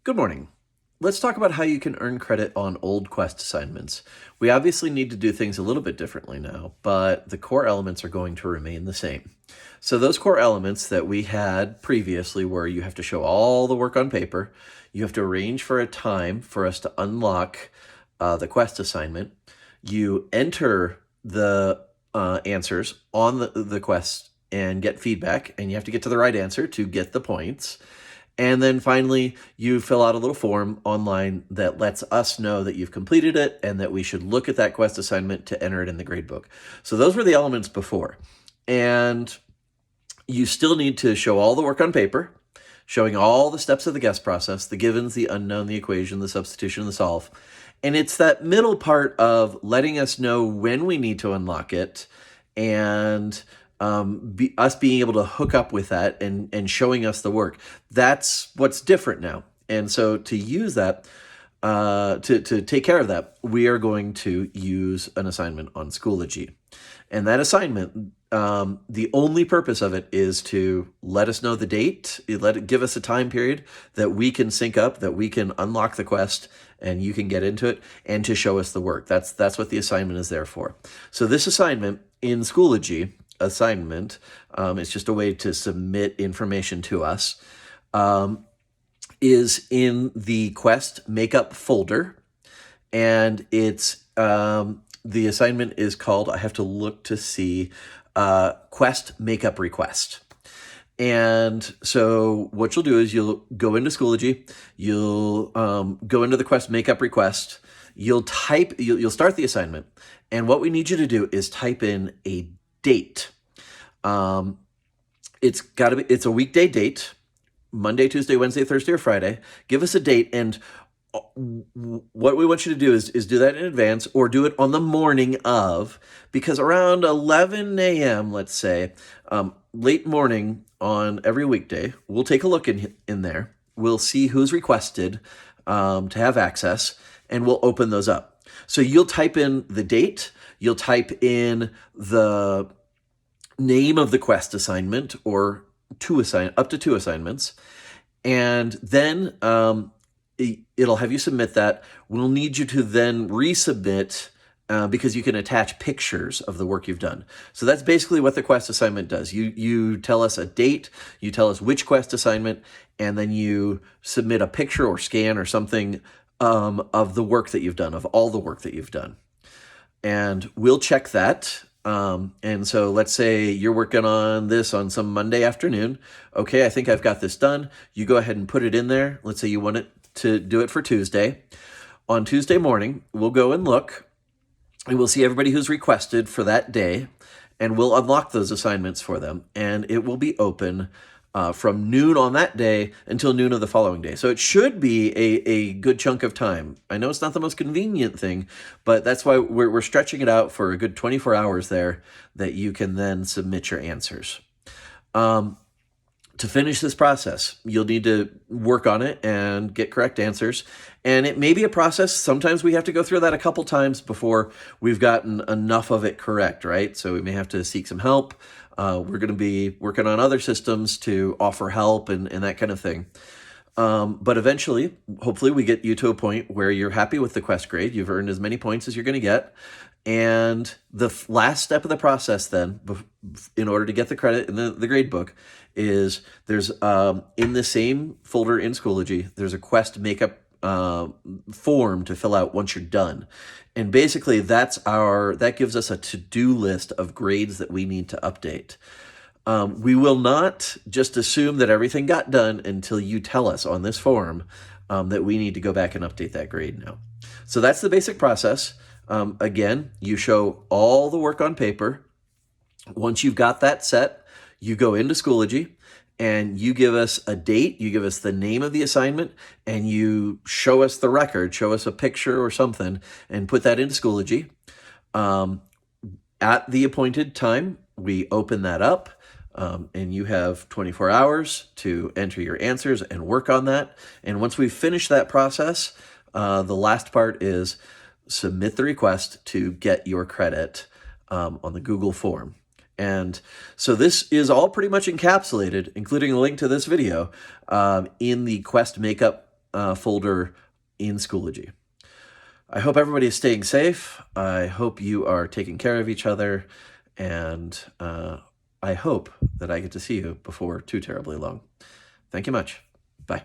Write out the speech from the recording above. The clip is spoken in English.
Good morning. Let's talk about how you can earn credit on old Quest assignments. We obviously need to do things a little bit differently now, but the core elements are going to remain the same. So those core elements that we had previously were you have to show all the work on paper, you have to arrange for a time for us to unlock the Quest assignment, you enter the answers on the Quest and get feedback, and you have to get to the right answer to get the points. And then finally, you fill out a little form online that lets us know that you've completed it and that we should look at that Quest assignment to enter it in the gradebook. So those were the elements before. And you still need to show all the work on paper, showing all the steps of the guess process, the givens, the unknown, the equation, the substitution, the solve. And it's that middle part of letting us know when we need to unlock it and us being able to hook up with that and showing us the work. That's what's different now. And so to use that, to take care of that, we are going to use an assignment on Schoology. And that assignment, the only purpose of it is to let us know the date, give us a time period that we can sync up, that we can unlock the Quest and you can get into it, and to show us the work. That's what the assignment is there for. So this assignment in Schoology, it's just a way to submit information to us, is in the Quest Makeup folder, and it's the assignment is called, I have to look to see, Quest Makeup Request. And so what you'll do is you'll go into Schoology, you'll go into the Quest Makeup Request, you'll start the assignment, and what we need you to do is type in a date. It's a weekday date, Monday, Tuesday, Wednesday, Thursday, or Friday. Give us a date, and what we want you to do is do that in advance or do it on the morning of, because around 11 a.m., let's say, late morning on every weekday, we'll take a look in there. We'll see who's requested to have access, and we'll open those up. So you'll type in the date, you'll type in the name of the Quest assignment or up to two assignments, and then it'll have you submit that. We'll need you to then resubmit because you can attach pictures of the work you've done. So that's basically what the Quest assignment does. You tell us a date, you tell us which Quest assignment, and then you submit a picture or scan or something of the work that you've done, of all the work that you've done. And we'll check that. And so let's say you're working on this on some Monday afternoon. Okay, I think I've got this done. You go ahead and put it in there. Let's say you want it to do it for Tuesday. On Tuesday morning, we'll go and look, and we'll see everybody who's requested for that day, and we'll unlock those assignments for them, and it will be open from noon on that day until noon of the following day. So it should be a good chunk of time. I know it's not the most convenient thing, but that's why we're stretching it out for a good 24 hours there that you can then submit your answers. To finish this process, you'll need to work on it and get correct answers. And it may be a process. Sometimes we have to go through that a couple times before we've gotten enough of it correct, right? So we may have to seek some help. We're going to be working on other systems to offer help and that kind of thing. But eventually, hopefully we get you to a point where you're happy with the Quest grade. You've earned as many points as you're going to get. And the last step of the process then, in order to get the credit in the grade book, is there's in the same folder in Schoology, there's a Quest Makeup form to fill out once you're done. And basically that gives us a to-do list of grades that we need to update. We will not just assume that everything got done until you tell us on this form that we need to go back and update that grade now. So that's the basic process. Again, you show all the work on paper. Once you've got that set, you go into Schoology and you give us a date, you give us the name of the assignment, and you show us the record, show us a picture or something, and put that into Schoology. At the appointed time, we open that up, and you have 24 hours to enter your answers and work on that. And once we finish that process, the last part is submit the request to get your credit on the Google form. And so this is all pretty much encapsulated, including a link to this video, in the Quest Makeup folder in Schoology. I hope everybody is staying safe. I hope you are taking care of each other. And I hope that I get to see you before too terribly long. Thank you much. Bye.